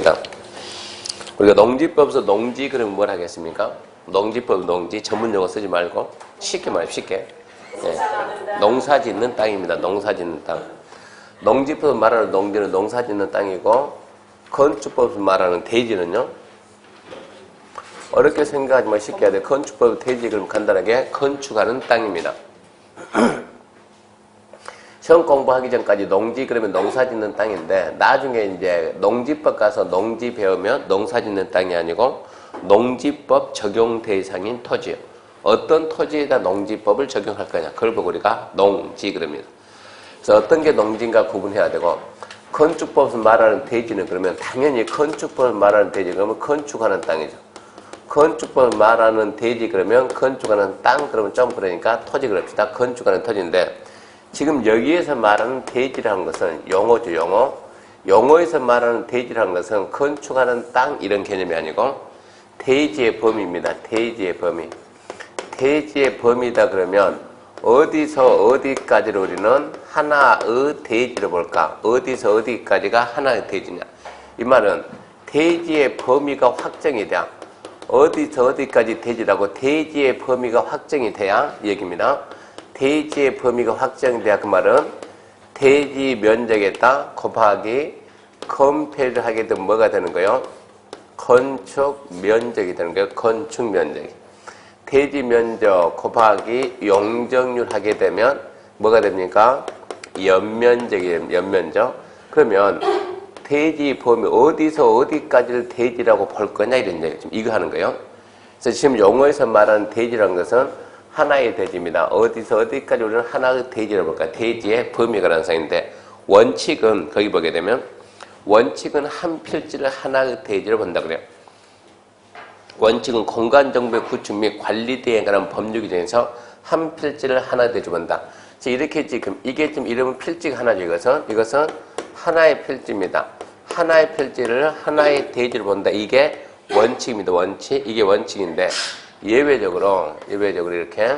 하겠습니까? 우리가 농지법에서 농지 그러면 뭘 하겠습니까? 농지법, 농지 전문 용어 쓰지 말고 쉽게 말해 쉽게. 네. 농사 짓는 땅입니다. 농사 짓는 땅. 농지법에서 말하는 농지는 농사 짓는 땅이고 건축법에서 말하는 대지는요. 어렵게 생각하지 마 쉽게 해야 돼. 건축법 대지 그럼 간단하게 건축하는 땅입니다. 시험 공부하기 전까지 농지 그러면 농사 짓는 땅인데 나중에 이제 농지법 가서 농지 배우면 농사 짓는 땅이 아니고 농지법 적용 대상인 토지요. 어떤 토지에다 농지법을 적용할 거냐. 그걸 보고 우리가 농지 그럽니다. 그래서 어떤 게 농지인가 구분해야 되고 건축법에서 말하는 대지는 그러면 당연히 건축법에서 말하는 대지 그러면 건축하는 땅이죠. 건축법에서 말하는 대지 그러면 건축하는 땅 그러면 좀 그러니까 토지 그럽시다. 건축하는 토지인데 지금 여기에서 말하는 대지라는 것은 용어죠, 용어. 용어에서 말하는 대지라는 것은 건축하는 땅 이런 개념이 아니고 대지의 범위입니다. 대지의 범위. 대지의 범위다 그러면 어디서 어디까지를 우리는 하나의 대지를 볼까? 어디서 어디까지가 하나의 대지냐? 이 말은 대지의 범위가 확정이 돼야 어디서 어디까지 대지라고 대지의 범위가 확정이 돼야 얘기입니다. 대지의 범위가 확정돼야 그 말은 대지 면적에다 곱하기 컴페어를 하게 되면 뭐가 되는 거예요? 건축 면적이 되는 거예요. 건축 면적이. 대지 면적 곱하기 용적률 하게 되면 뭐가 됩니까? 연면적이에요. 연면적. 그러면 대지 범위 어디서 어디까지를 대지라고 볼 거냐 이런 얘기 지금 이거 하는 거예요. 그래서 지금 용어에서 말하는 대지라는 것은 하나의 대지입니다. 어디서 어디까지 우리는 하나의 대지를 볼까요? 대지의 범위가 ran상인데 원칙은 거기 보게 되면 원칙은 한 필지를 하나의 대지를 본다 그래요. 원칙은 공간정보의 구축 및 관리대에 관한 법률 규정에서 한 필지를 하나의 대지로 본다. 이렇게 지금 이게 지금 이름은 필지가 하나죠. 이것은 하나의 필지입니다. 하나의 필지를 하나의 대지로 본다. 이게 원칙입니다. 원칙. 이게 원칙인데 예외적으로 이렇게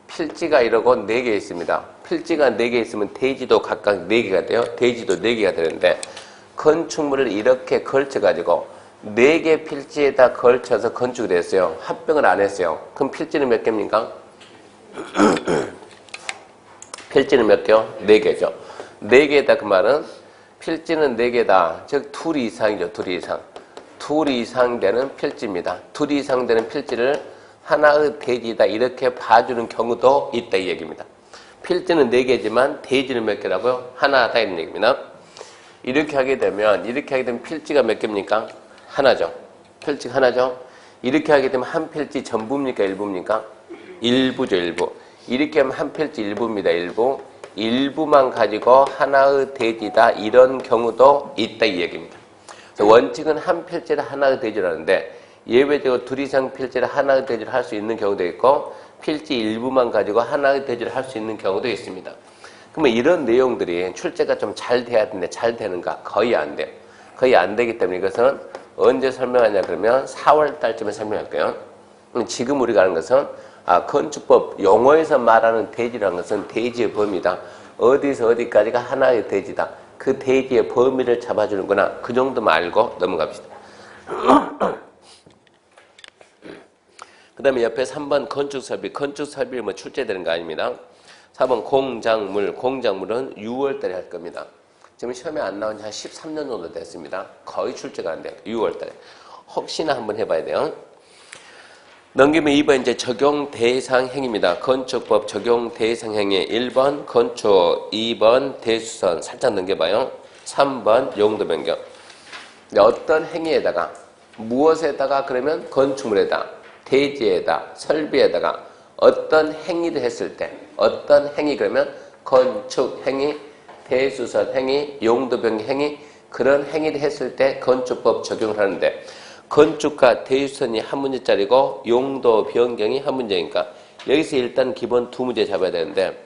필지가 이러고 4개 있습니다. 필지가 4개 있으면 대지도 각각 4개가 돼요. 대지도 4개가 되는데 건축물을 이렇게 걸쳐가지고 4개 필지에다 걸쳐서 건축을 했어요. 합병을 안 했어요. 그럼 필지는 몇 개입니까? 필지는 몇 개요? 4개죠. 4개다 그 말은 필지는 4개다. 즉 2 이상이죠. 2 이상. 2 이상 되는 필지입니다. 2 이상 되는 필지를 하나의 대지다 이렇게 봐주는 경우도 있다 이 얘기입니다. 필지는 4개지만 대지는 몇 개라고요? 하나다 이런 얘기입니다. 이렇게 하게 되면 필지가 몇 개입니까? 하나죠. 필지가 하나죠. 이렇게 하게 되면 한 필지 전부입니까? 일부입니까? 일부죠. 일부. 이렇게 하면 한 필지 일부입니다. 일부. 일부만 가지고 하나의 대지다 이런 경우도 있다 이 얘기입니다. 원칙은 한 필지를 하나의 대지를 하는데 예외적으로 2 이상 필지를 하나의 대지를 할 수 있는 경우도 있고 필지 일부만 가지고 하나의 대지를 할 수 있는 경우도 있습니다. 그러면 이런 내용들이 출제가 좀 잘 돼야 되는데 잘 되는가? 거의 안 돼요. 거의 안 되기 때문에 이것은 언제 설명하냐 그러면 4월 달쯤에 설명할게요. 지금 우리가 하는 것은 건축법 용어에서 말하는 대지라는 것은 대지의 범위다. 어디서 어디까지가 하나의 대지다. 그 대지의 범위를 잡아주는구나. 그 정도만 알고 넘어갑시다. 그 다음에 옆에 3번 건축설비. 건축설비는 뭐 출제되는 거 아닙니다. 4번 공작물. 공작물은 6월달에 할 겁니다. 지금 시험에 안 나온 지 한 13년 정도 됐습니다. 거의 출제가 안 돼요. 6월달에. 혹시나 한번 해봐야 돼요. 넘기면 2번 이제 적용 대상 행위입니다. 건축법 적용 대상 행위 1번 건축, 2번 대수선 살짝 넘겨봐요. 3번 용도 변경. 어떤 행위에다가 무엇에다가 그러면 건축물에다 대지에다 설비에다가 어떤 행위를 했을 때 어떤 행위 그러면 건축 행위, 대수선 행위, 용도 변경 행위 그런 행위를 했을 때 건축법 적용을 하는데 건축과 대수선이 한 문제짜리고 용도 변경이 한 문제니까 여기서 일단 기본 2문제 잡아야 되는데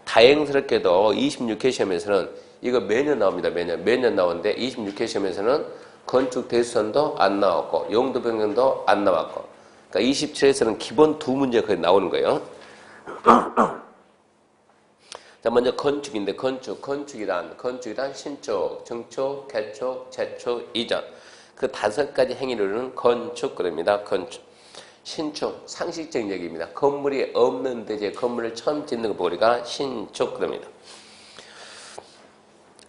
다행스럽게도 26회 시험에서는 이거 매년 나옵니다. 매년 나오는데 26회 시험에서는 건축 대수선도 안 나왔고 용도 변경도 안 나왔고 그러니까 27회에서는 기본 2문제가 거의 나오는 거예요. 자, 먼저 건축인데 건축이란 신축, 증축, 개축, 재축, 이전. 그 5가지 행위를 건축 그럽니다. 건축. 신축, 상식적인 얘기입니다. 건물이 없는 대지에 건물을 처음 짓는 거 보고 우리가 신축 그럽니다.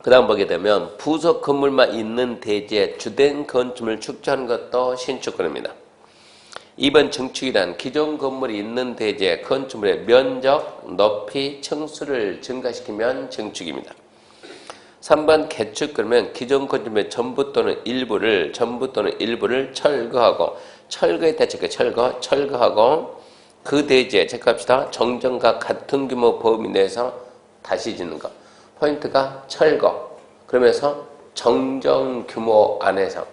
그 다음 보게 되면 부속 건물만 있는 대지에 주된 건축물을 축소하는 것도 신축 그럽니다. 2번 증축이란 기존 건물이 있는 대지에 건축물의 면적, 높이, 층수를 증가시키면 증축입니다. 3번 개축 그러면 기존 건축물의 전부 또는 일부를 철거하고 철거에 대체해 철거하고 그 대지에 체크합시다. 정정과 같은 규모 범위 내에서 다시 짓는 것. 포인트가 철거. 그러면서 정정 규모 안에서.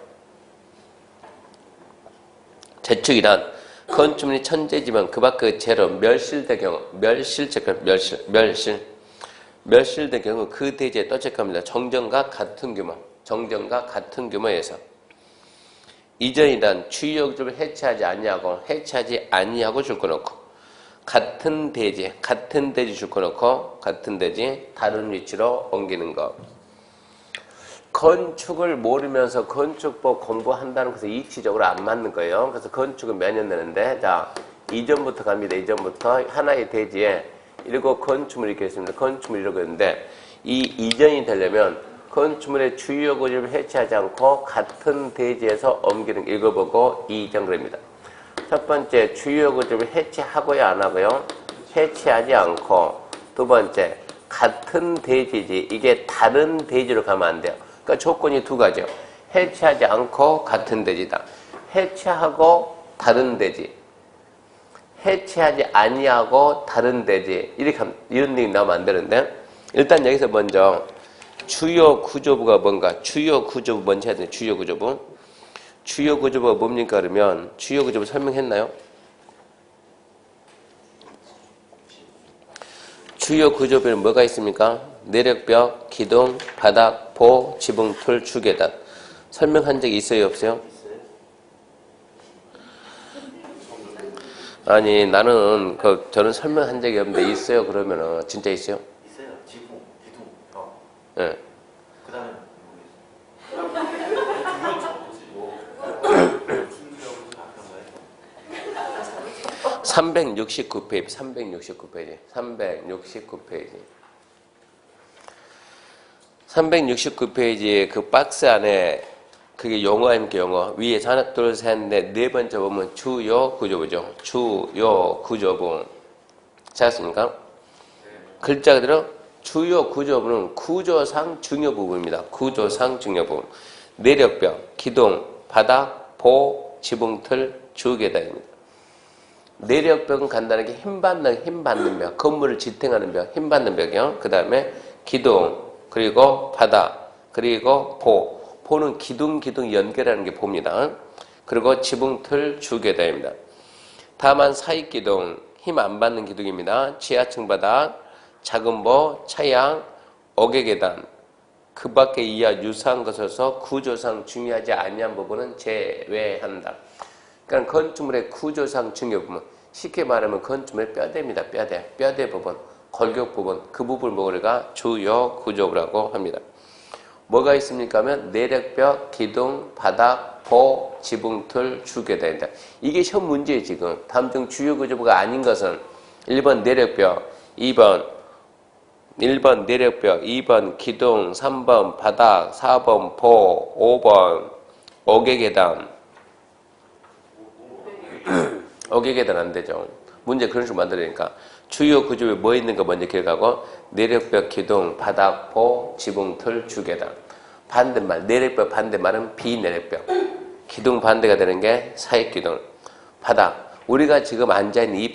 재축이란 건축물이 천재지만 그 밖의 재로 멸실될 경우 멸실될 경우 그 대지에 또 체크합니다. 정정과 같은 규모에서. 이전이란 주요 구조를 해체하지 아니하고 줄거놓고 같은 대지 줄거놓고 같은 대지 다른 위치로 옮기는 것. 건축을 모르면서 건축법 공부한다는 것은 이치적으로 안 맞는 거예요. 그래서 건축은 몇 년 되는데 자 이전부터 갑니다. 이전부터 하나의 대지에 이러고 건축물이 이렇게 있습니다. 건축물이 이러고 있는데 이 이전이 되려면 건축물의 주요 구조를 해체하지 않고 같은 대지에서 옮기는 읽어보고 이전 그럽니다. 첫 번째 주요 구조를 해체하고요 안 하고요? 해체하지 않고. 두 번째 같은 대지지 이게 다른 대지로 가면 안 돼요. 그러니까 조건이 두 가지요. 해체하지 않고 같은 대지다. 해체하고 다른 대지. 해체하지 아니하고 다른 대지. 이렇게 이런 얘기 나오면 안 되는데 일단 여기서 먼저 주요 구조부가 뭔가 주요 구조부 먼저 해야 돼요. 주요 구조부. 주요 구조부가 뭡니까 그러면 주요 구조부 설명했나요? 주요 구조부에는 뭐가 있습니까? 내력벽, 기둥, 바닥, 보, 지붕, 툴, 주계단. 설명한 적이 있어요 없어요? 아니 나는 저는 설명한 적이 없는데 있어요 그러면은 진짜 있어요? 있어요. 지붕, 기둥, 벽. 예. 그다음에 369페이지 369페이지 369페이지에 그 박스 안에 그게 용어입니까 용어 위에서 하나 둘 셋 넷 네 번째 보면 주요 구조부죠. 주요 구조부 찾았습니까? 글자 그대로 주요 구조부는 구조상 중요 부분입니다. 구조상 중요 부분. 내력벽, 기둥, 바닥, 보, 지붕틀, 주계단입니다. 내력벽은 간단하게 힘받는 벽, 건물을 지탱하는 벽, 힘받는 벽이요. 그 다음에 기둥, 그리고 바닥, 그리고 보. 보는 기둥 연결하는 게 보입니다. 그리고 지붕틀, 주계단입니다. 다만 사익기둥, 힘 안 받는 기둥입니다. 지하층 바닥, 작은 보, 차양, 어개계단. 그 밖에 이하 유사한 것에서 구조상 중요하지 아니한 부분은 제외한다. 그러니까 건축물의 구조상 중요 부분, 쉽게 말하면 건축물의 뼈대입니다. 뼈대 부분, 골격 부분, 그 부분을 우리가 주요 구조부라고 합니다. 뭐가 있습니까 하면 내력벽, 기둥, 바닥, 보, 지붕틀, 주계단입니다. 이게 시험 문제예요 지금. 다음 중 주요 구조부가 아닌 것은 1번 내력벽, 1번 내력벽, 2번 기둥, 3번 바닥, 4번 보, 5번 어개계단. 어개계단 안 되죠. 문제 그런 식으로 만들으니까 주요 구조에 뭐 있는가 먼저 기억하고 내력벽, 기둥, 바닥, 보, 지붕틀, 주계단. 반대말 내력벽 반대말은 비내력벽. 기둥 반대가 되는 게 사익기둥. 바닥 우리가 지금 앉아있는 이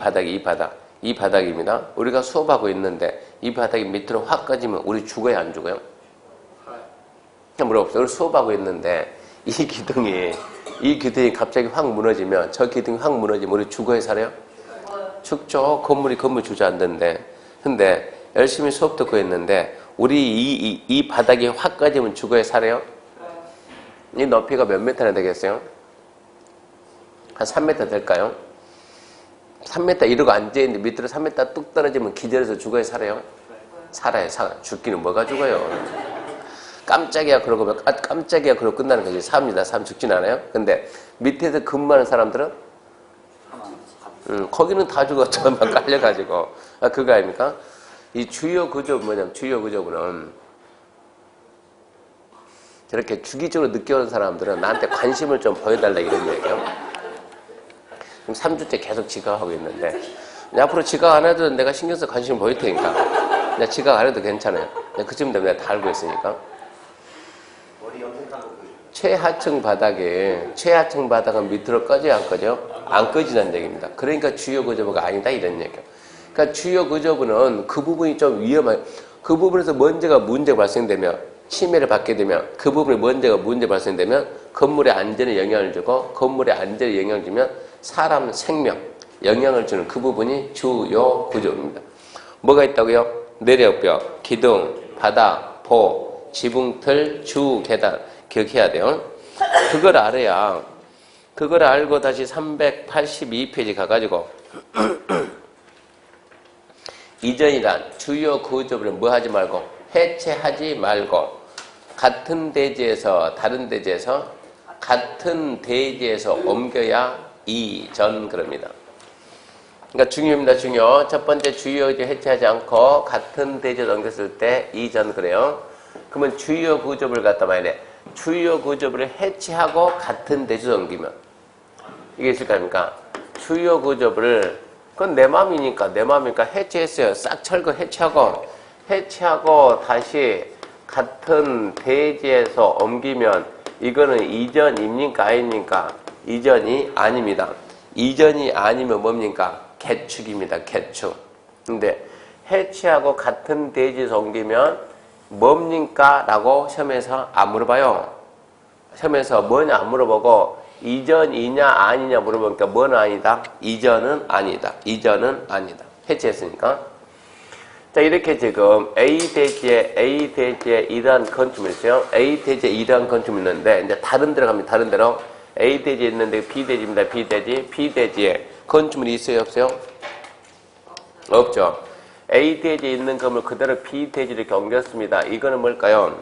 바닥입니다. 우리가 수업하고 있는데 이 바닥이 밑으로 확 꺼지면 우리 죽어요 안 죽어요? 물어봅시다. 우리 수업하고 있는데 이 기둥이 갑자기 확 무너지면 저 기둥이 확 무너지면 우리 죽어요 살아요? 죽죠. 건물 주저앉는데. 근데 열심히 수업 듣고 있는데 우리 이 바닥이 확 꺼지면 죽어요 살아요? 이 높이가 몇 미터나 되겠어요? 한 3m 될까요? 3m 이러고 앉아있는데 밑으로 3m 뚝 떨어지면 기절해서 죽어요 살아요? 살아요. 죽기는 뭐가 죽어요? 깜짝이야 그러고 깜짝이야 그러고 끝나는 거지. 삽니다. 삶 죽진 않아요. 근데 밑에서 근무하는 사람들은 거기는 다 죽었죠. 막 깔려가지고. 그거 아닙니까? 이 주요 구조 뭐냐면 주요 구조부는 저렇게 주기적으로 늦게 오는 사람들은 나한테 관심을 좀 보여달라 이런 얘기예요. 지금 3주째 계속 지각하고 있는데 앞으로 지각 안 해도 내가 신경 써서 관심을 보일 테니까 내가 지각 안 해도 괜찮아요. 그쯤 되면 내가 다 알고 있으니까. 머리 염색한 거 최하층 바닥은 밑으로 꺼져요 안 꺼져? 안 꺼지는 얘기입니다. 그러니까 주요 구조부가 아니다 이런 얘기예요. 그러니까 주요 구조부는 그 부분이 좀 위험해요. 그 부분에서 문제가 발생되면 침해를 받게 되면 그 부분에 문제 발생되면 건물의 안전에 영향을 주고 건물의 안전에 영향을 주면 사람 생명 영향을 주는 그 부분이 주요 구조입니다. 뭐가 있다고요? 내력벽, 기둥, 바닥, 보, 지붕틀, 주, 계단 기억해야 돼요. 그걸 알아야 그걸 알고 다시 382페이지 가가지고 이전이란 주요 구조부를 뭐 하지 말고 해체하지 말고 같은 대지에서 다른 대지에서 같은 대지에서 옮겨야 이전 그럽니다. 그러니까 중요입니다. 중요. 첫 번째 주요 구조 해체하지 않고 같은 대지에 옮겼을 때 이전 그래요. 그러면 주요 구조부를 갖다 봐야 돼. 주요 구조부를 해체하고 같은 대지에 옮기면 이게 있을 거 아닙니까? 주요 구조부를 그건 내 마음이니까 해체했어요. 싹 철거 해체하고 다시 같은 대지에서 옮기면 이거는 이전입니까 아닙니까? 이전이 아닙니다. 이전이 아니면 뭡니까? 개축입니다. 개축. 근데 해체하고 같은 대지에서 옮기면 뭡니까? 라고 시험에서 안 물어봐요. 시험에서 뭐냐 안 물어보고 이전이냐 아니냐 물어보니까 뭐는 아니다? 이전은 아니다. 이전은 아니다. 해체했으니까. 자, 이렇게 지금 A 대지에 이러한 건축물이 있어요. A 대지에 이러한 건축물이 있는데, 이제 다른 데로 갑니다. 다른 데로. A 대지에 있는데 B 대지입니다. B 대지에 건축물이 있어요? 없어요? 없죠. A 대지에 있는 건물 그대로 B 대지로 이렇게 옮겼습니다. 이거는 뭘까요?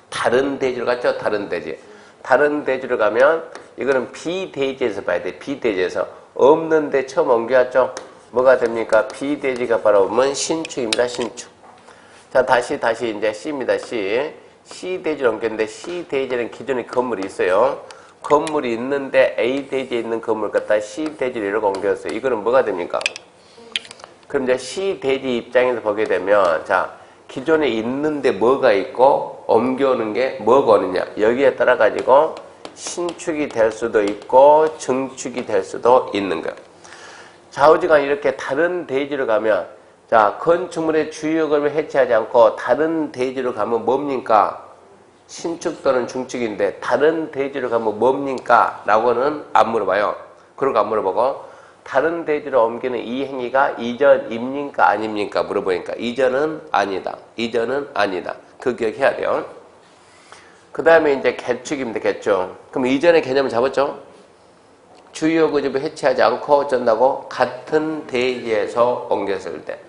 다른 대지로 갔죠? 다른 대지. 다른 대지로 가면 이거는 B 대지에서 봐야 돼. B 대지에서. 없는데 처음 옮겨왔죠? 뭐가 됩니까? B 대지가 바로 보면 신축입니다. 신축. 자, 다시 이제 C입니다. C 대지로 옮겼는데 C 대지는 기존에 건물이 있어요. 건물이 있는데 A 대지에 있는 건물 갖다 C 대지로 이렇게 옮겼어요. 이거는 뭐가 됩니까? 그럼 이제 C 대지 입장에서 보게 되면 자, 기존에 있는데 뭐가 있고 옮겨오는 게 뭐가 오느냐. 여기에 따라 가지고 신축이 될 수도 있고 증축이 될 수도 있는 거예요. 좌우지간 이렇게 다른 대지로 가면 자, 건축물의 주요 건물을 해체하지 않고 다른 대지로 가면 뭡니까? 신축 또는 중축인데 다른 대지로 가면 뭡니까? 라고는 안 물어봐요. 그러고 안 물어보고 다른 대지로 옮기는 이 행위가 이전입니까? 아닙니까? 물어보니까 이전은 아니다. 이전은 아니다. 그 기억해야 돼요. 그 다음에 이제 개축입니다. 개축. 그럼 이전의 개념을 잡았죠? 주요 구조부 해체하지 않고 어쩐다고? 같은 대지에서 옮겼을 때.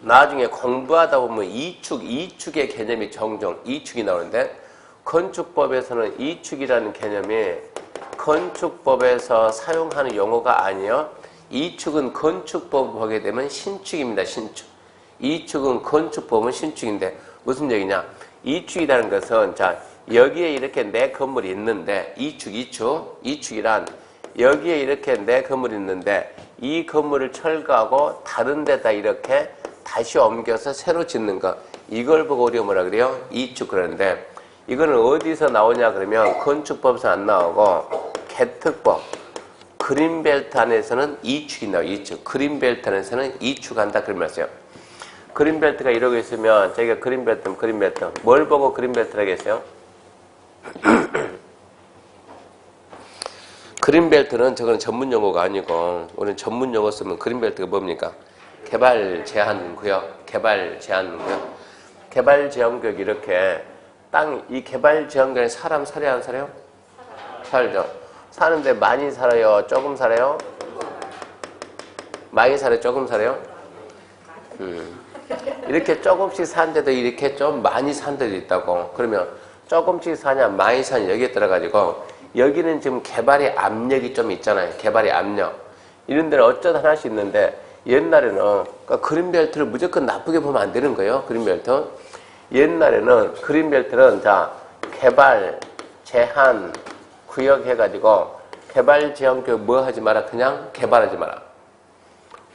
나중에 공부하다 보면 이축의 개념이 종종 이축이 나오는데 건축법에서는 이축이라는 개념이 건축법에서 사용하는 용어가 아니에요. 이축은 건축법을 보게 되면 신축입니다. 신축. 이축은 건축법은 신축인데 무슨 얘기냐? 이축이라는 것은 자, 여기에 이렇게 내 건물이 있는데 이축이란 여기에 이렇게 내 건물이 있는데 이 건물을 철거하고 다른 데다 이렇게 다시 옮겨서 새로 짓는 거 이걸 보고 우리가 뭐라 그래요? 이축 그러는데 이거는 어디서 나오냐 그러면 건축법에서 안 나오고 개특법 그린벨트 안에서는 이축이 나와요. 이축 그린벨트 안에서는 이축한다 그런 말이에요. 그린벨트가 이러고 있으면 저희가 그린벨트 뭘 보고 그린벨트라고 했어요? 그린벨트는 저거는 전문 용어가 아니고 우리는 전문 용어 쓰면 그린벨트가 뭡니까? 개발 제한 구역. 개발 제한 구역 이렇게 이 개발 제한 구역에 사람 살아요 안 살아요? 살죠. 사는데 많이 살아요? 조금 살아요? 많이 살아요? 조금 살아요? 이렇게 조금씩 산 데도 이렇게 좀 많이 산 데도 있다고. 그러면 조금씩 사냐 많이 사냐 여기에 따라가지고 여기는 지금 개발의 압력이 좀 있잖아요. 개발의 압력. 이런 데는 어쩌다 하나씩 있는데 옛날에는 그러니까 그린벨트를 무조건 나쁘게 보면 안 되는 거예요. 그린벨트. 옛날에는 그린벨트는 자 개발, 제한, 구역 해가지고 개발 제한구역 뭐 하지 마라. 그냥 개발하지 마라.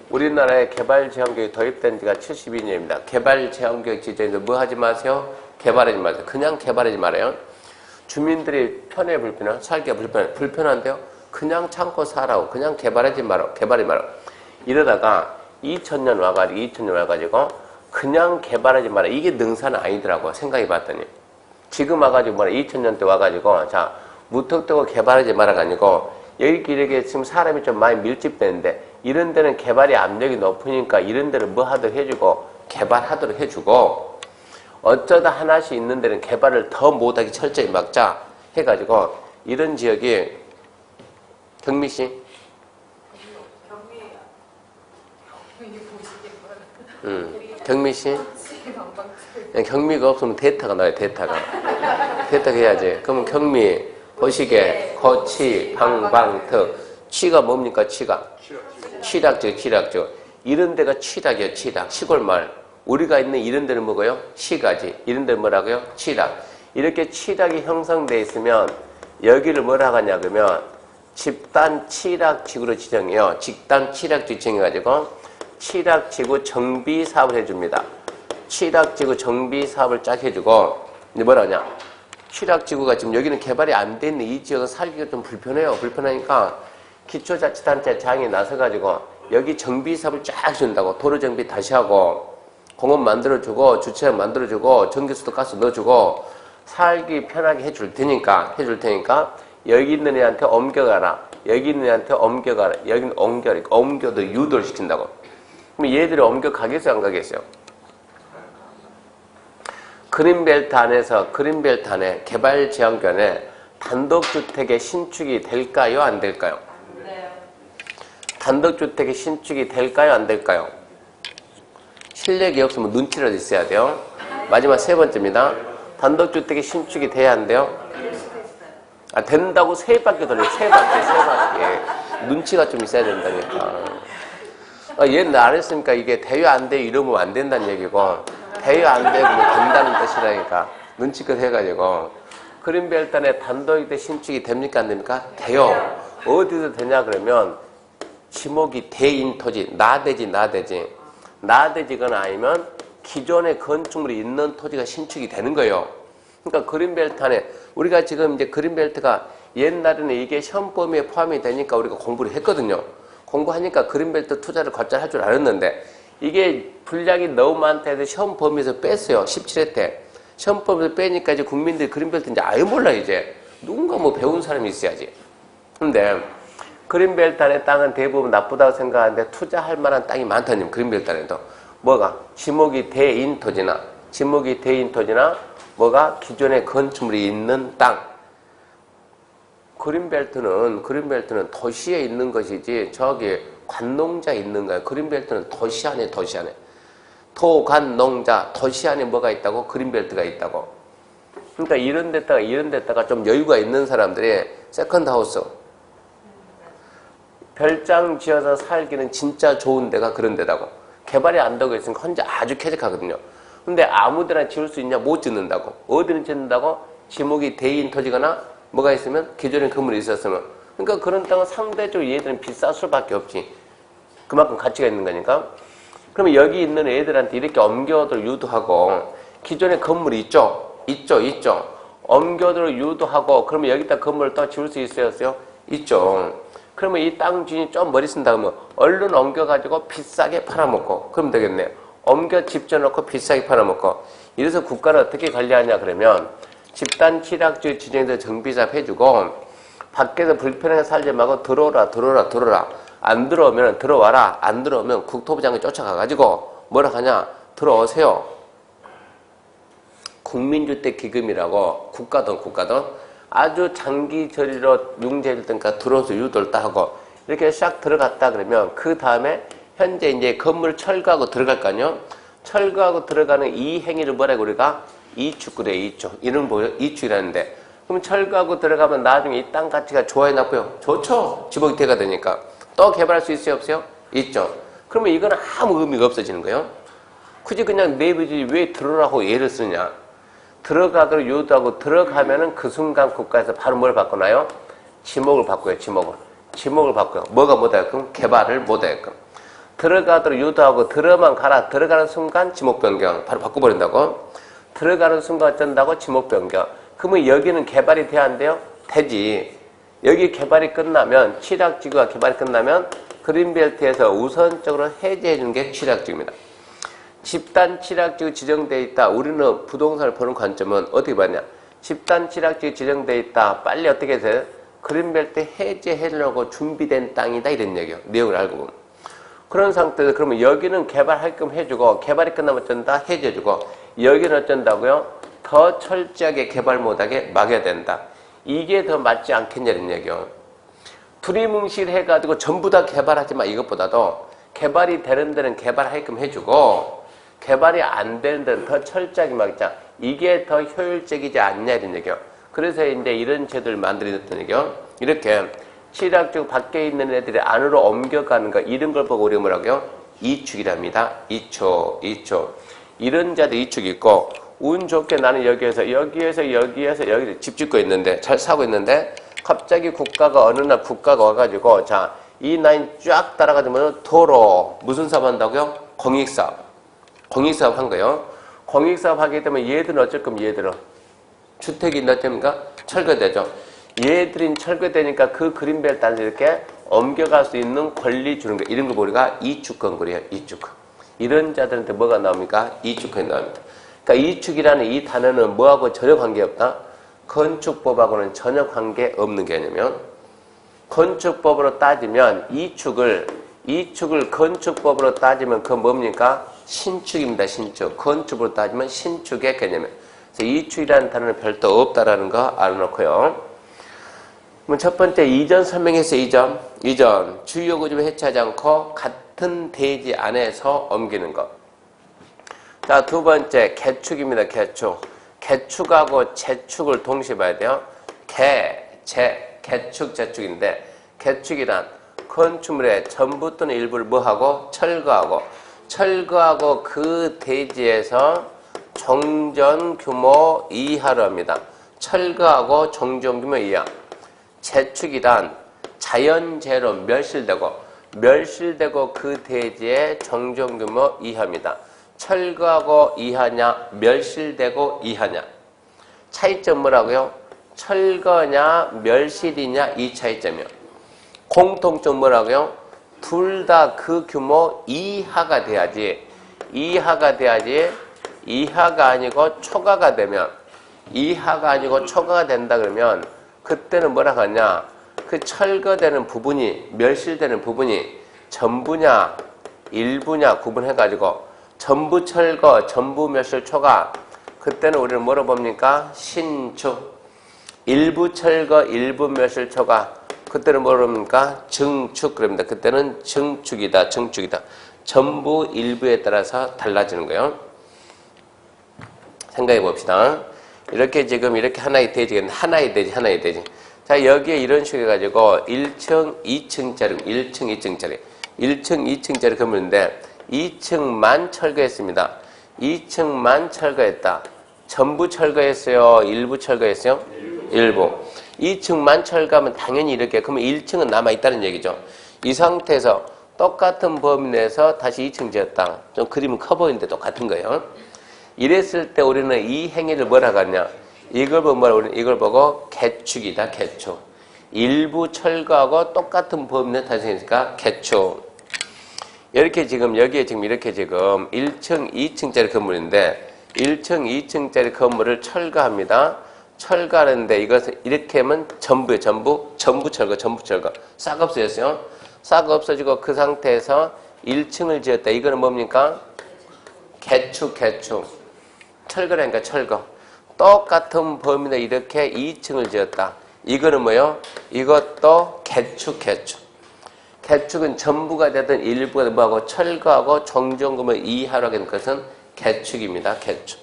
우리나라에 개발 제한구역이 도입된 지가 72년입니다. 개발 제한구역 지정에서 뭐 하지 마세요? 개발하지 마세요. 그냥 개발하지 말아요. 주민들이 편해 불편해? 살기가 불편해? 불편한데요? 그냥 참고 살라고. 그냥 개발하지 마라. 개발하지 마라. 이러다가 2000년 와가지고 그냥 개발하지 마라. 이게 능사는 아니더라고. 생각해 봤더니. 지금 와가지고 2000년 때 와가지고 자 무턱대고 개발하지 마라가 아니고 여기 이렇게 지금 사람이 좀 많이 밀집되는데 이런 데는 개발의 압력이 높으니까 이런 데를 뭐 하도록 해주고 개발하도록 해주고 어쩌다 하나씩 있는 데는 개발을 더 못하게 철저히 막자 해가지고 이런 지역이 경미씨? 경미씨? 경미가 없으면 대타가 나와요. 대타가 해야지. 그러면 경미, 거시계, 거치, 방방턱. 치가 뭡니까? 치가 취락죠. 이런 데가 취락이에요. 취락. 시골마을. 우리가 있는 이런 데는 뭐고요? 시가지. 이런 데는 뭐라고요? 취락. 이렇게 취락이 형성되어 있으면 여기를 뭐라고 하냐 그러면 집단 취락지구로 지정해요. 집단 취락지구 지정해가지고 취락지구 정비 사업을 해줍니다. 취락지구 정비 사업을 쫙 해주고 이제 뭐라 하냐? 취락지구가 지금 여기는 개발이 안 돼 있는 이 지역은 살기가 좀 불편해요. 불편하니까 기초자치단체 장이 나서가지고 여기 정비 사업을 쫙 준다고. 도로 정비 다시 하고 공원 만들어주고 주차장 만들어주고 전기수도 가스 넣어주고 살기 편하게 해줄 테니까 여기 있는 애한테 옮겨가라. 여기 있는 애한테 옮겨가라. 여기는 옮겨도 유도를 시킨다고. 그럼 얘들이 옮겨가겠어요? 안 가겠어요? 그린벨트 안에 개발 제한권에 단독주택의 신축이 될까요? 안 될까요? 네. 단독주택의 신축이 될까요? 안 될까요? 실력이 없으면 눈치라도 있어야 돼요. 마지막 세 번째입니다. 단독주택의 신축이 돼야 안 돼요? 아, 된다고 세 바퀴 돌려요. 세 바퀴. 눈치가 좀 있어야 된다니까. 얘는 안 했으니까 이게 돼요 안 돼요 이러면 안 된다는 얘기고 돼요 안 되고 뭐 된다는 뜻이라니까. 눈치껏 해가지고 그린벨트 안에 단독주택 신축이 됩니까 안 됩니까? 돼요. 어디서 되냐 그러면 지목이 대인 토지 나대지거나 아니면 기존의 건축물이 있는 토지가 신축이 되는 거예요. 그러니까 그린벨트 안에 우리가 지금 이제 그린벨트가 옛날에는 이게 시험 범위에 포함이 되니까 우리가 공부를 했거든요. 공부하니까 그린벨트 투자를 곧잘 할 줄 알았는데 이게 분량이 너무 많다 해서 시험 범위에서 뺐어요. 17회 때. 시험 범위에서 빼니까 이제 국민들이 그린벨트 이제 아예 몰라 이제. 누군가 뭐 배운 사람이 있어야지. 근데 그린벨트 안에 땅은 대부분 나쁘다고 생각하는데 투자할 만한 땅이 많다님. 그린벨트 안에도. 뭐가? 지목이 대인 토지나 뭐가? 기존의 건축물이 있는 땅. 그린벨트는 도시에 있는 것이지 저기 관농자에 있는 거예요. 그린벨트는 도시 안에. 도관농자, 도시 안에 뭐가 있다고? 그린벨트가 있다고. 그러니까 이런 데다가 좀 여유가 있는 사람들이 세컨드 하우스. 별장 지어서 살기는 진짜 좋은 데가 그런 데다고. 개발이 안 되고 있으니까 혼자 아주 쾌적하거든요. 근데 아무 데나 지을 수 있냐? 못 짓는다고. 어디는 짓는다고? 지목이 대인 토지거나 뭐가 있으면 기존에 건물이 있었으면. 그러니까 그런 땅은 상대적으로 얘들은 비쌀 수밖에 없지. 그만큼 가치가 있는 거니까. 그러면 여기 있는 애들한테 이렇게 옮겨들 유도하고 기존에 건물이 있죠. 옮겨들 유도하고 그러면 여기다 건물을 또 지을 수 있어요? 있죠. 그러면 이 땅 주인이 좀 머리 쓴다 그러면 얼른 옮겨가지고 비싸게 팔아먹고 그러면 되겠네. 옮겨 집 지어놓고 비싸게 팔아먹고. 이래서 국가는 어떻게 관리하냐 그러면 집단 취락지 지정에서 정비사업 해주고 밖에서 불편하게 살지 말고 들어오라. 안 들어오면 들어와라. 안 들어오면 국토부 장관 쫓아가가지고 뭐라 하냐. 들어오세요. 국민주택 기금이라고 국가든 아주 장기 저리로 융자일 때니까 들어와서 유도를 딱 하고 이렇게 싹 들어갔다 그러면 그 다음에 현재 이제 건물 철거하고 들어갈 거 아니요. 철거하고 들어가는 이 행위를 뭐라고 우리가 이축 그래 이축. 이런 거 이축이라는데 그럼 철거하고 들어가면 나중에 이 땅 가치가 좋아요 나쁘요? 좋죠. 지목대가 되니까. 또 개발할 수 있어요 없어요? 있죠. 그러면 이건 아무 의미가 없어지는 거예요. 굳이 그냥 내비지 왜 들어라고 예를 쓰냐. 들어가도록 유도하고 들어가면은 그 순간 국가에서 바로 뭘 바꾸나요? 지목을 바꿔요. 지목을 바꿔요. 뭐가 못하게끔? 개발을 못하게끔. 들어가도록 유도하고 들어만 가라. 들어가는 순간 지목 변경. 바로 바꿔버린다고. 들어가는 순간 어쩐다고? 지목 변경. 그러면 여기는 개발이 돼야 안 돼요? 되지. 여기 개발이 끝나면 취락지구가 개발이 끝나면 그린벨트에서 우선적으로 해제해 주는 게 취락지구입니다. 집단 취락지구 지정되어 있다. 우리는 부동산을 보는 관점은 어떻게 봤냐? 집단 취락지구 지정되어 있다. 빨리 어떻게 해서 그린벨트 해제하려고 준비된 땅이다. 이런 얘기예요. 내용을 알고 보면. 그런 상태에서 그러면 여기는 개발할끔 해주고 개발이 끝나면 어쩐다? 해제해주고 여기는 어쩐다고요? 더 철저하게 개발 못하게 막아야 된다. 이게 더 맞지 않겠냐는 얘기예요. 두리뭉실 해가지고 전부 다 개발하지 마. 이것보다도 개발이 되는 데는 개발할끔 해주고 개발이 안 되는 데는 더 철저하게 막자. 이게 더 효율적이지 않냐 이런 얘기예요. 그래서 이제 이런 제도를 만들어졌던 얘기예요. 이렇게 취락지구 밖에 있는 애들이 안으로 옮겨가는 거 이런 걸 보고 우리가 뭐라고요? 이축이랍니다. 이축. 이런 자들 이축이 있고 운 좋게 나는 여기에서 여기 집 짓고 있는데 잘 사고 있는데 갑자기 국가가 어느 날 국가가 와가지고 자 이 라인 쫙 따라가지고 도로 무슨 사업 한다고요? 공익사업 한 거예요. 공익사업 하게 되면 얘들은 어쩔 거면 얘들은 주택이 어떻습니까? 철거되죠. 얘들이 철거되니까 그 그린벨트 안에 이렇게 옮겨갈 수 있는 권리 주는 거 이런 거 우리가 이축권 그래요. 이축권. 이런 자들한테 뭐가 나옵니까? 이축권이 나옵니다. 그러니까 이축이라는 이 단어는 뭐하고 전혀 관계없다? 건축법하고는 전혀 관계없는 개념이면 건축법으로 따지면 이축을 건축법으로 따지면 그건 뭡니까? 신축입니다. 신축. 건축으로 따지면 신축의 개념이에요. 그래서 이축이라는 단어는 별도 없다라는 거 알아놓고요. 그럼 첫 번째 이전 설명했어요. 이전 주요 구조를 해체하지 않고 같은 대지 안에서 옮기는 것. 자, 두 번째 개축입니다. 개축하고 재축을 동시에 봐야 돼요. 개축, 재축인데 개축이란 건축물의 전부 또는 일부를 뭐하고? 철거하고 그 대지에서 종전 규모 이하로 합니다. 철거하고 종전 규모 이하. 재축이란 자연재해로 멸실되고 그 대지의 종전 규모 이하입니다. 철거하고 이하냐 멸실되고 이하냐. 차이점 뭐라고요? 철거냐 멸실이냐 이 차이점이요. 공통점 뭐라고요? 둘 다 그 규모 이하가 돼야지. 이하가 아니고 초과가 되면 된다 그러면 그때는 뭐라 하냐? 그 철거되는 부분이 멸실되는 부분이 전부냐 일부냐 구분해가지고 전부 철거, 전부 멸실 초과 그때는 우리는 뭐로 봅니까? 신축. 일부 철거, 일부 멸실 초과 그때는 뭐로 봅니까? 증축. 그럽니다. 그때는 증축이다. 전부 일부에 따라서 달라지는 거예요. 생각해 봅시다. 이렇게 지금 이렇게 하나의 대지가 하나의 대지. 자, 여기에 이런 식으로 해가지고 1층, 2층짜리, 1층, 2층짜리 건물인데 2층만 철거했습니다. 2층만 철거했다. 전부 철거했어요? 일부 철거했어요? 일부. 2층만 철거하면 당연히 이렇게 그러면 1층은 남아있다는 얘기죠. 이 상태에서 똑같은 범위 내에서 다시 2층 지었다. 좀 그림은 커 보이는데 똑같은 거예요. 이랬을 때 우리는 이 행위를 뭐라고 하냐. 이걸 보고 개축이다. 개축. 일부 철거하고 똑같은 범위 내에 다시 했으니까 개축. 이렇게 지금 여기에 지금 이렇게 지금 1층, 2층짜리 건물인데 1층, 2층짜리 건물을 철거합니다. 철거하는데 이것을 이렇게 하면 전부 철거. 싹 없어졌어요. 싹 없어지고 그 상태에서 1층을 지었다. 이거는 뭡니까? 개축. 철거라니까 철거. 똑같은 범위 내에 이렇게 2층을 지었다. 이거는 뭐예요? 이것도 개축. 개축은 전부가 되든 일부가 되든 뭐하고 철거하고 정지연금을 이하로 하게 된 것은 개축입니다. 개축.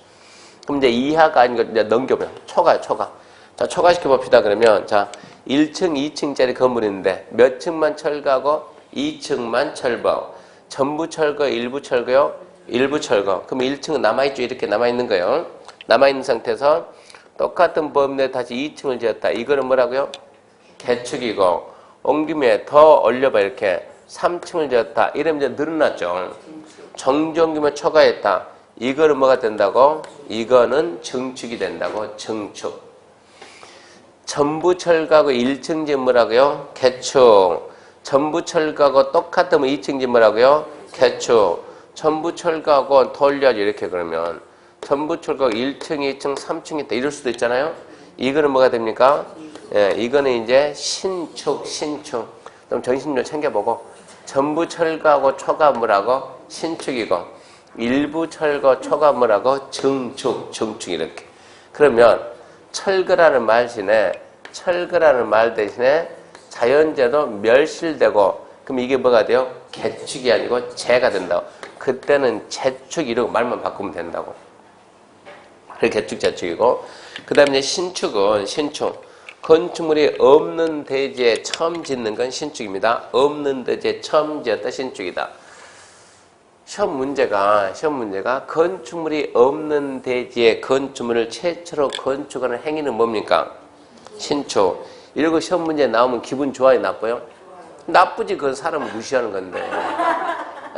그럼 이제 이하가 아닌 걸 이제 넘겨보면 초가요, 초가. 자, 초과시켜 봅시다. 그러면 자, 1층, 2층짜리 건물인데 몇 층만 철거하고 2층만 철거. 전부 철거, 일부 철거요? 일부 철거. 그럼 1층은 남아있죠. 이렇게 남아있는 거예요. 남아있는 상태에서 똑같은 범위 내에 다시 2층을 지었다. 이거는 뭐라고요? 개축이고 옮김에 더 올려봐. 이렇게 3층을 지었다. 이러면 이제 늘어났죠. 정지연금을 초과했다. 이거는 뭐가 된다고? 이거는 증축이 된다고. 증축. 전부 철거하고 1층 집 뭐라고요? 개축. 전부 철거하고 똑같으면 2층 집 뭐라고요? 개축. 전부 철거하고 돌려야지. 이렇게 그러면 전부 철거하고 1층, 2층, 3층 있다. 이럴 수도 있잖아요. 이거는 뭐가 됩니까? 예, 이거는 이제 신축, 신축. 그럼 정신줄 챙겨보고 전부 철거하고 초과 뭐라고? 신축이고 일부 철거, 초과 뭐라고? 증축, 증축 이렇게. 그러면 철거라는 말 대신에 자연재도 멸실되고 그럼 이게 뭐가 돼요? 개축이 아니고 재가 된다고. 그때는 재축 이러고 말만 바꾸면 된다고. 그게 개축, 재축이고 그 다음에 신축은 신축. 건축물이 없는 대지에 처음 짓는 건 신축입니다. 없는 대지에 처음 지었다 신축이다. 시험 문제가 건축물이 없는 대지에 건축물을 최초로 건축하는 행위는 뭡니까? 신축. 이러고 시험 문제 나오면 기분 좋아요, 나빠요? 나쁘지. 그건 사람을 무시하는 건데.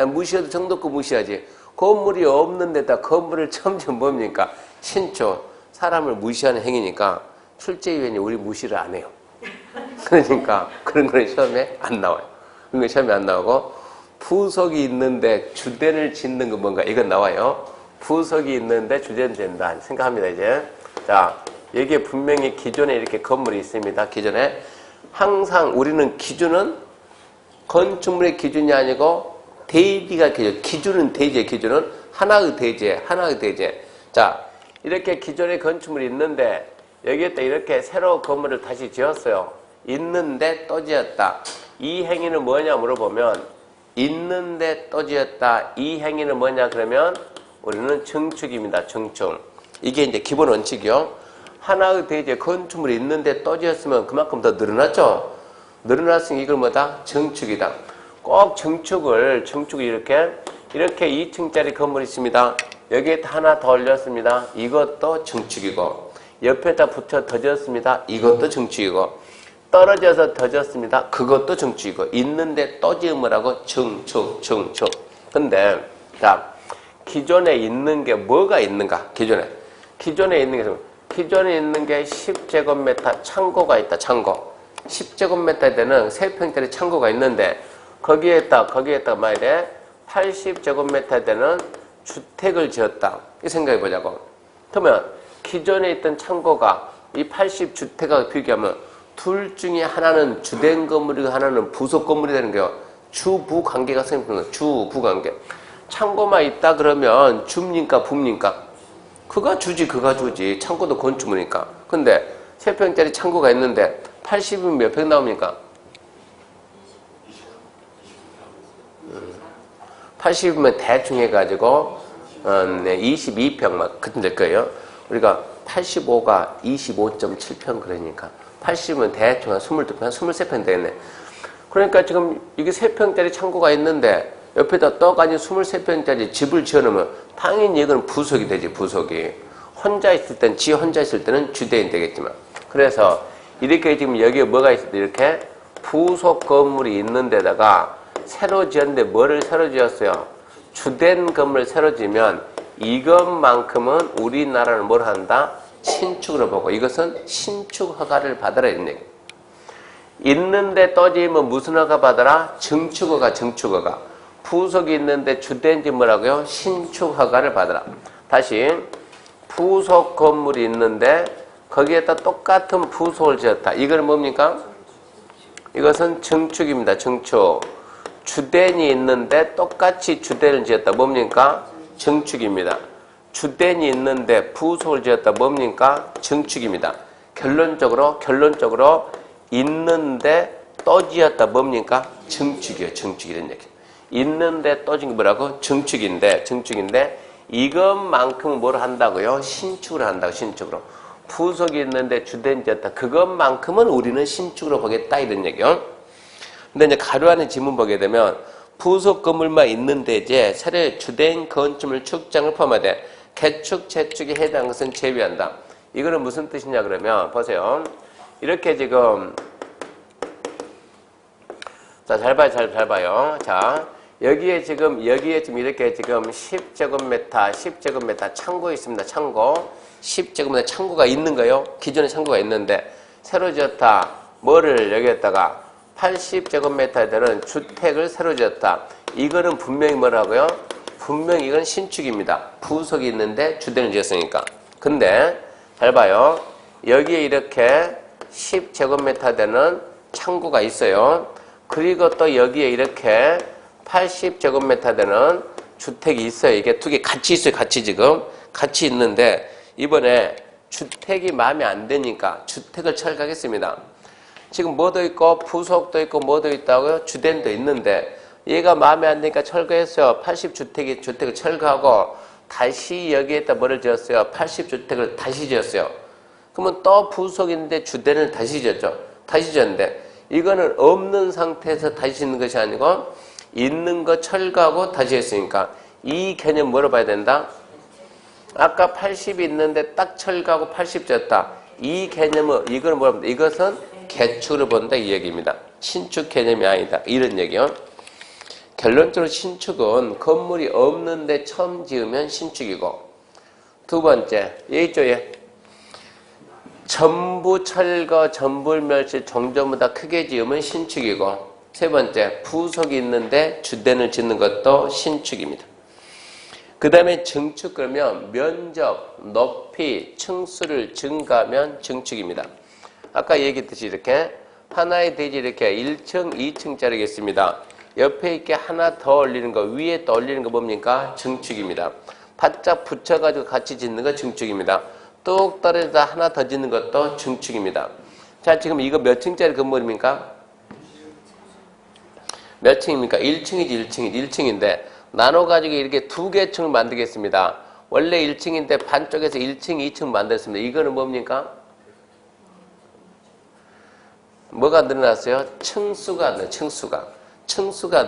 무시해도 정도껏 무시하지. 건물이 없는 데다 건물을 처음 지은 뭡니까? 신축. 사람을 무시하는 행위니까 출제위원이 우리 무시를 안 해요. 그러니까 그런 거는 시험에 안 나와요. 그런 거 시험에 안 나오고 부속이 있는데 주대를 짓는 건 뭔가 이건 나와요. 부속이 있는데 주대는 된다 생각합니다. 이제 자, 여기에 분명히 기존에 이렇게 건물이 있습니다. 기존에 항상 우리는 기준은 건축물의 기준이 아니고 대지가 기준은 대지의 기준은 하나의 대지에 자, 이렇게 기존의 건축물이 있는데 여기에다 이렇게 새로 건물을 다시 지었어요. 있는데 또 지었다. 이 행위는 뭐냐 물어보면 있는데 또 지었다. 이 행위는 뭐냐 그러면 우리는 증축입니다. 증축. 이게 이제 기본 원칙이요. 하나의 대지에 건축물이 있는데 또 지었으면 그만큼 더 늘어났죠. 늘어났으니 이걸 뭐다? 증축이다. 꼭 증축을 이렇게 2층짜리 건물이 있습니다. 여기에 하나 더 올렸습니다. 이것도 증축이고 옆에다 붙여 더 지었습니다. 이것도 증축이고 떨어져서 더 지었습니다. 그것도 증축이고 있는데 또 지으라고 증축. 근데 자, 기존에 있는 게 뭐가 있는가? 기존에 있는 게 10제곱미터 창고가 있다. 창고. 10제곱미터 되는 3평짜리 창고가 있는데 거기에다 말이래 80제곱미터 되는 주택을 지었다. 이 생각해 보자고. 그러면 기존에 있던 창고가 이 80주택하고 비교하면 둘 중에 하나는 주된 건물이고 하나는 부속 건물이 되는 거예요. 주부 관계가 생기는 거예요. 주부 관계. 창고만 있다 그러면 줍니까 붓니까? 그가 주지. 창고도 건축물이니까. 근데 3평짜리 창고가 있는데 80이면 몇 평 나옵니까? 80이면 대충 해가지고 22평 그쯤 될 거예요. 우리가 85가 25.7평 그러니까 80이면 대충 한 22평, 23평 되겠네. 그러니까 지금 이게 3평짜리 창고가 있는데 옆에다 떠가지고 23평짜리 집을 지어놓으면 당연히 이건 부속이 되지. 부속이. 지 혼자 있을 때는 주대인 되겠지만. 그래서 이렇게 지금 여기에 뭐가 있을 때 이렇게 부속 건물이 있는 데다가 새로 지었는데 뭐를 새로 지었어요? 주된 건물 새로 지으면 이것만큼은 우리나라는 뭘 한다? 신축으로 보고 이것은 신축 허가를 받아라 이런 얘기. 있는데 또 지으면 무슨 허가 받아라? 증축 허가. 부속이 있는데 주된 집 뭐라고요? 신축 허가를 받아라. 다시 부속 건물이 있는데 거기에다 똑같은 부속을 지었다. 이건 뭡니까? 이것은 증축입니다. 증축. 주된이 있는데 똑같이 주된을 지었다. 뭡니까? 증축입니다. 주된이 있는데 부속을 지었다. 뭡니까? 증축입니다. 결론적으로 있는데 또 지었다 뭡니까? 증축이에요. 증축 이런 얘기. 있는데 또 지은 게 뭐라고? 증축인데 이것만큼은 뭘 한다고요? 신축을 한다고. 신축으로. 부속이 있는데 주된 지었다. 그것만큼은 우리는 신축으로 보겠다 이런 얘기요. 근데 이제 가로 안에 지문 보게 되면 부속 건물만 있는데 이제 새로 주된 건축물 축장을 포함하되 개축, 재축에 해당하는 것은 제외한다. 이거는 무슨 뜻이냐 그러면 보세요. 이렇게 지금 자, 잘 봐요. 자, 여기에 지금 이렇게 지금 10제곱미터 창고 있습니다. 창고. 10제곱미터 창고가 있는 거요. 기존에 창고가 있는데 새로 지었다. 뭐를 여기에다가 80제곱미터에 되는 주택을 새로 지었다. 이거는 분명히 뭐라고요? 분명히 이건 신축입니다. 부속이 있는데 주택을 지었으니까. 근데 잘 봐요. 여기에 이렇게 10제곱미터 되는 창고가 있어요. 그리고 또 여기에 이렇게 80제곱미터 되는 주택이 있어요. 이게 두 개 같이 있어요. 같이 있는데 이번에 주택이 마음에 안 드니까 주택을 철거하겠습니다. 지금 뭐도 있고 부속도 있고 뭐도 있다고요? 주된도 있는데 얘가 마음에 안 드니까 철거했어요. 80주택을 철거하고 다시 여기에다 뭐를 지었어요? 80주택을 다시 지었어요. 그러면 또 부속이 있는데 주된을 다시 지었죠. 다시 지었는데 이거는 없는 상태에서 다시 짓는 것이 아니고 있는 거 철거하고 다시 했으니까 이 개념 뭐로 봐야 된다? 아까 80이 있는데 딱 철거하고 80 지었다. 이 개념은 이걸 뭐라 합니다? 이것은 개축으로 본다 이 얘기입니다. 신축 개념이 아니다. 이런 얘기요. 결론적으로 신축은 건물이 없는데 처음 지으면 신축이고 두 번째 예의조에 전부 철거, 전불멸실, 종전보다 크게 지으면 신축이고 세 번째 부속이 있는데 주된을 짓는 것도 신축입니다. 그 다음에 증축 그러면 면적, 높이, 층수를 증가하면 증축입니다. 아까 얘기했듯이 이렇게 하나의 대지 이렇게 1층, 2층짜리가 있습니다. 옆에 이렇게 하나 더 올리는 거, 위에 또 올리는 거 뭡니까? 증축입니다. 바짝 붙여가지고 같이 짓는 거 증축입니다. 뚝 떨어져서 하나 더 짓는 것도 증축입니다. 자, 지금 이거 몇 층짜리 건물입니까? 몇 층입니까? 1층이지, 1층인데 나눠가지고 이렇게 두 개 층을 만들겠습니다. 원래 1층인데 반쪽에서 1층, 2층 만들었습니다. 이거는 뭡니까? 뭐가 늘어났어요? 층수가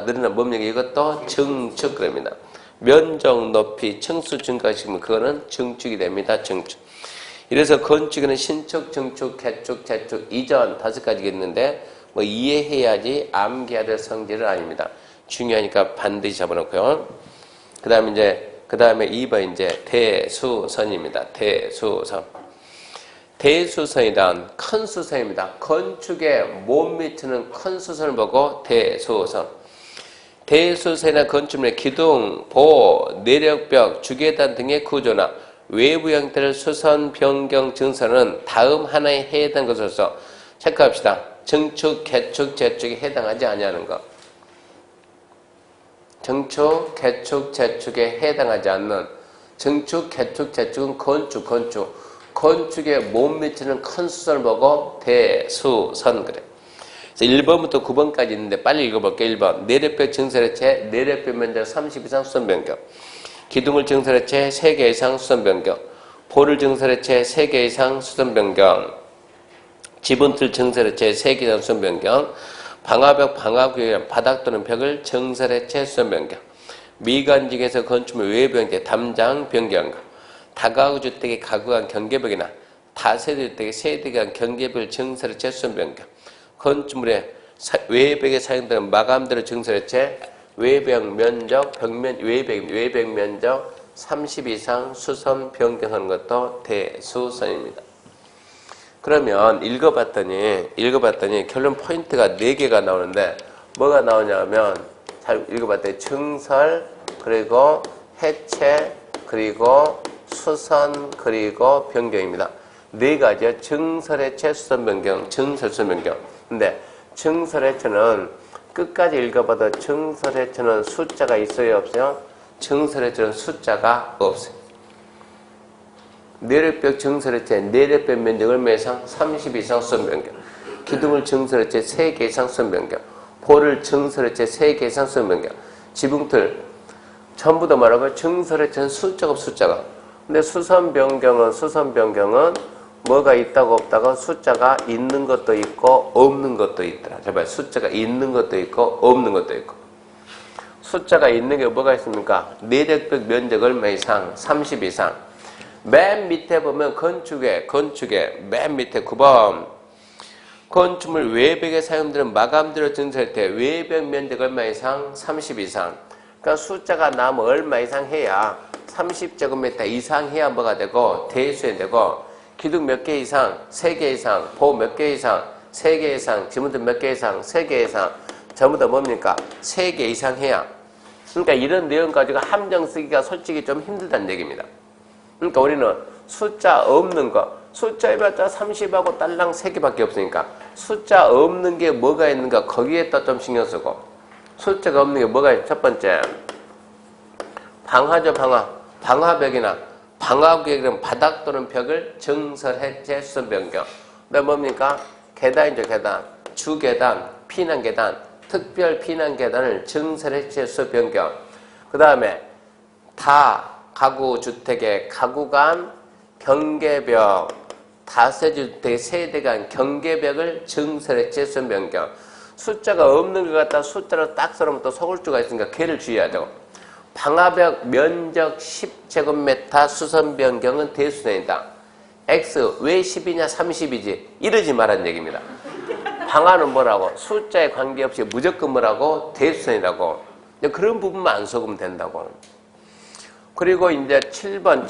늘어난 뭡니까? 이것도 증축 그럽니다. 면적, 높이, 층수 증가시키면 그거는 증축이 됩니다. 증축. 이래서 건축에는 신축, 증축, 개축, 재축, 이전 5가지가 있는데 뭐 이해해야지 암기해야 될 성질은 아닙니다. 중요하니까 반드시 잡아놓고요. 그 다음에 2번 이제 대수선입니다. 대수선이란 큰 수선입니다. 건축에 못 미치는 큰 수선을 보고 대수선. 대수선이나 건축물의 기둥, 보, 내력벽, 주계단 등의 구조나 외부 형태를 수선, 변경, 증선은 다음 하나에 해당하는 것으로서 체크합시다. 증축, 개축, 재축에 해당하지 아니하는 것. 증축, 개축, 재축에 해당하지 않는 증축, 개축, 재축은 건축에 못 미치는 큰 수선을 보고 대수선 그래. 그래서 1번부터 9번까지 있는데 빨리 읽어볼게요. 1번 내력벽 증설해체 내력벽 면적 30 이상 수선 변경, 기둥을 증설해체 3개 이상 수선 변경, 볼을 증설해체 3개 이상 수선 변경, 지붕틀 증설해체 3개 이상 수선 변경, 방화벽, 방화구역, 바닥 또는 벽을 증설해체 수선 변경, 미관직에서 건축물 외부 형태 담장 변경, 다가구 주택의 가구간 경계벽이나 다세대 주택의 세대간 경계벽을 증설해체 수선 변경, 건축물의 외벽에 사용되는 마감대로 증설해체 외벽 면적, 외벽 면적 30 이상 수선 변경하는 것도 대수선입니다. 그러면 읽어봤더니 결론 포인트가 4개가 나오는데 뭐가 나오냐면 잘 읽어봤더니 증설, 그리고 해체, 그리고 수선, 그리고 변경입니다. 4가지요. 증설, 해체, 수선, 변경, 증설, 수선, 변경. 근데 증설, 해체는 끝까지 읽어봐도 증설, 해체는 숫자가 있어요, 없어요? 증설, 해체는 숫자가 없어요. 내력벽 증설, 해체, 내력벽 면적 얼마 이상? 30 이상 수선, 변경. 기둥을 증설했지 3개 이상 수선 변경. 볼을 증설했지 3개 이상 수선 변경. 지붕틀 전부 다 뭐라고요? 증설했지는 숫자가 숫자가. 근데 수선 변경은 뭐가 있다고 없다고 숫자가 있는 것도 있고 없는 것도 있더라. 제발 숫자가 있는 것도 있고 없는 것도 있고. 숫자가 있는 게 뭐가 있습니까? 내적벽 면적 얼마 이상? 30 이상. 맨 밑에 보면 건축에 맨 밑에 9번 건축물 외벽에 사용되는 마감재로 증설할 때 외벽 면적 얼마 이상? 30 이상. 그러니까 숫자가 나면 얼마 이상 해야 30제곱미터 이상 해야 뭐가 되고 대수에 되고 기둥 몇 개 이상? 3개 이상. 보 몇 개 이상? 3개 이상. 지문들 몇 개 이상? 3개 이상. 전부 다 뭡니까? 3개 이상 해야. 그러니까 이런 내용 가지고 함정 쓰기가 솔직히 좀 힘들다는 얘기입니다. 그러니까 우리는 숫자 없는 거, 숫자 해봤자 30하고 딸랑 3개밖에 없으니까 숫자 없는 게 뭐가 있는가 거기에 또 좀 신경 쓰고 숫자가 없는 게 뭐가 있죠? 첫 번째 방화죠. 방화벽이나 방화구역이란 바닥 또는 벽을 증설, 해체, 수선 변경. 그다음 뭡니까? 계단이죠. 계단, 주계단, 피난계단, 특별 피난계단을 증설, 해체, 수선 변경. 그 다음에 다 가구 주택의 가구 간 경계벽, 다세주택 세대 간 경계벽을 증설, 해체, 수선 변경. 숫자가 없는 것 같다 숫자로 딱 써놓으면 또 속을 수가 있으니까 걔를 주의해야 되고. 방화벽 면적 10제곱미터 수선 변경은 대수선이다. X 왜 10이냐 30이지 이러지 말란 얘기입니다. 방화는 뭐라고? 숫자에 관계없이 무조건 뭐라고? 대수선이라고. 그런 부분만 안 속으면 된다고. 그리고 이제 7번은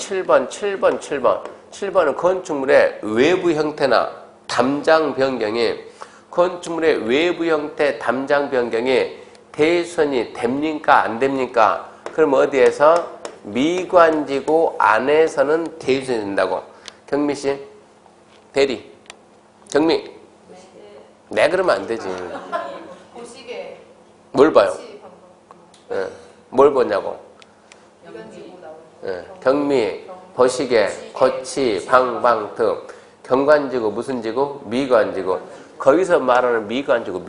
건축물의 외부 형태나 담장 변경이 건축물의 외부 형태 담장 변경이 대수선이 됩니까 안 됩니까? 그럼 어디에서? 미관지구 안에서는 대수선이 된다고. 경미씨, 대리, 경미. 네, 그러면 안 되지. 보시게. 뭘 봐요? 예, 뭘 보냐고. 예, 경미, 거시계, 거치, 방방특. 경관지구 무슨 지구? 미관지구. 거기서 말하는 미관지구.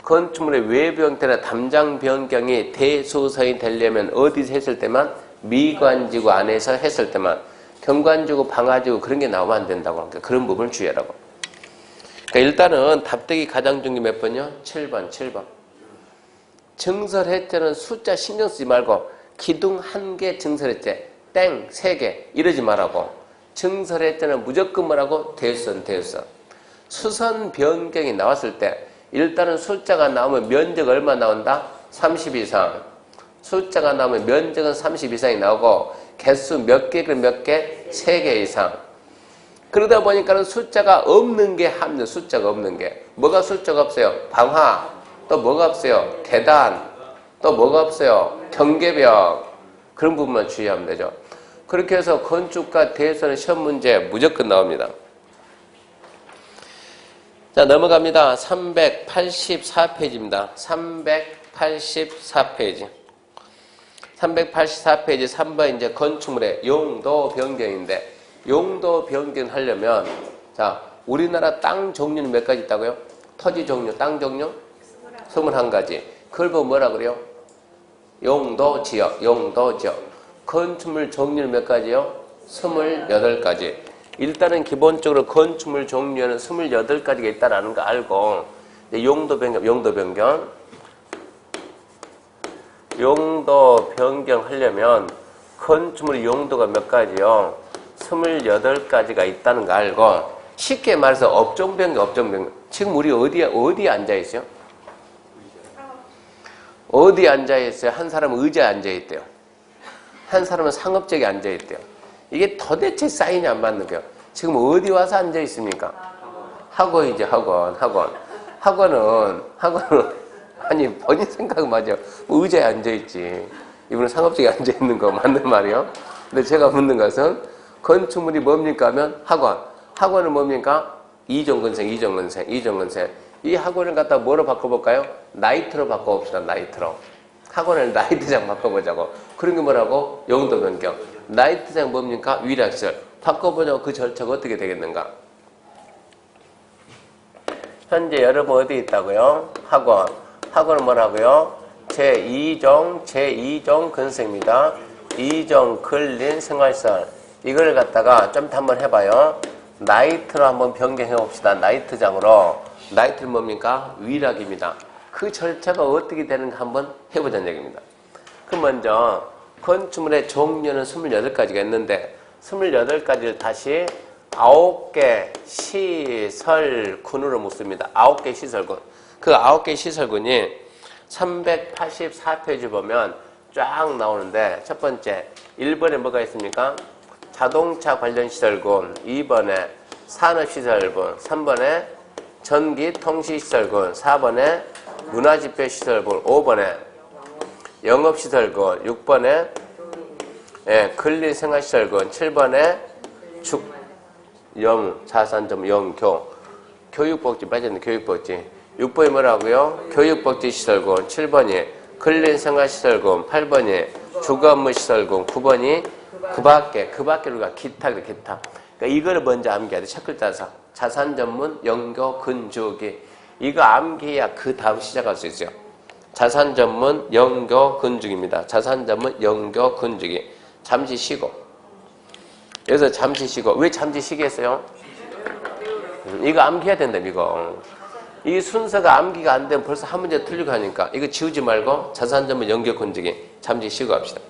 건축물의 외부 형태나 담장 변경이 대수선이 되려면 어디서 했을 때만? 미관지구 안에서 했을 때만. 경관지구, 방화지구 그런 게 나오면 안 된다고. 그러니까 그런 부분을 주의하라고. 그러니까 일단은 답득이 가장 중요한 게 몇 번이요? 7번. 증설해제는 숫자 신경 쓰지 말고 기둥 1개 증설해제 땡 3개 이러지 말라고. 증설해제는 무조건 뭐라고? 대수선. 수선 변경이 나왔을 때 일단은 숫자가 나오면 면적 얼마 나온다? 30 이상. 숫자가 나오면 면적은 30 이상이 나오고 개수 몇 개? 3개 이상. 그러다 보니까는 숫자가 없는 게 함정. 숫자가 없는 게. 뭐가 숫자가 없어요? 방화. 또 뭐가 없어요? 계단. 또 뭐가 없어요? 경계벽. 그런 부분만 주의하면 되죠. 그렇게 해서 건축과 대수는 시험 문제 무조건 나옵니다. 자, 넘어갑니다. 384페이지입니다. 384페이지. 384페이지 3번 이제 건축물의 용도 변경인데 용도 변경하려면 자, 우리나라 땅 종류는 몇 가지 있다고요? 토지 종류, 땅 종류? 21가지. 그걸 보면 뭐라 그래요? 용도 지역. 건축물 종류는 몇 가지요? 28가지. 일단은 기본적으로 건축물 종류에는 28가지가 있다라는 거 알고 용도 변경 하려면 건축물의 용도가 몇 가지요? 28가지가 있다는 거 알고 쉽게 말해서 업종 변경. 지금 우리 어디에 앉아 있어요? 어디에 앉아 있어요? 한 사람은 의자에 앉아 있대요. 한 사람은 상업적에 앉아 있대요. 이게 도대체 사인이 안 맞는 거예요. 지금 어디 와서 앉아 있습니까? 학원이죠, 학원. 학원은 아니 본인 생각은 맞아요. 의자에 앉아 있지. 이분은 상업적에 앉아 있는 거 맞는 말이요. 근데 제가 묻는 것은 건축물이 뭡니까 하면 학원은 뭡니까? 이종근생. 이 학원을 갖다 뭐로 바꿔볼까요? 나이트로 바꿔봅시다. 나이트로. 학원을 나이트장 바꿔보자고. 그런 게 뭐라고? 용도 변경. 나이트장 뭡니까? 위락시설. 바꿔보자고. 그 절차가 어떻게 되겠는가? 현재 여러분 어디 있다고요? 학원. 학원은 뭐라고요? 제2종 근성입니다. 2종 근린 생활시설. 이걸 갖다가 좀 더 한번 해봐요. 나이트로 한번 변경해 봅시다. 나이트장으로. 나이트는 뭡니까? 위락입니다. 그 절차가 어떻게 되는가 한번 해보자는 얘기입니다. 그럼 먼저 건축물의 종류는 28가지가 있는데 28가지를 다시 9개 시설군으로 묶습니다. 9개 시설군. 그 9개 시설군이 384페이지 보면 쫙 나오는데 첫 번째 1번에 뭐가 있습니까? 자동차 관련 시설군, 2번에 산업시설군, 3번에 전기통신시설군, 4번에 문화집회시설군, 5번에 영업시설군, 6번에 근린생활시설군, 7번에 자산점 교육복지 빠졌네. 교육복지. 6번이 뭐라고요? 교육복지시설군, 7번이 근린생활시설군, 8번이 주거업무시설군, 9번이 그 밖에 우리가 기타. 그러니까 이거를 먼저 암기해야 돼. 첫 글자에서 자산전문 영교 근주기. 이거 암기해야 그 다음 시작할 수 있어요. 자산전문 영교 근주기입니다. 자산전문 영교 근주기. 잠시 쉬고. 여기서 잠시 쉬고. 왜 잠시 쉬게 했어요? 이거 암기해야 된다, 이거. 이 순서가 암기가 안 되면 벌써 한 문제 틀리고 하니까 이거 지우지 말고 자산전문 영교 근주기. 잠시 쉬고 합시다.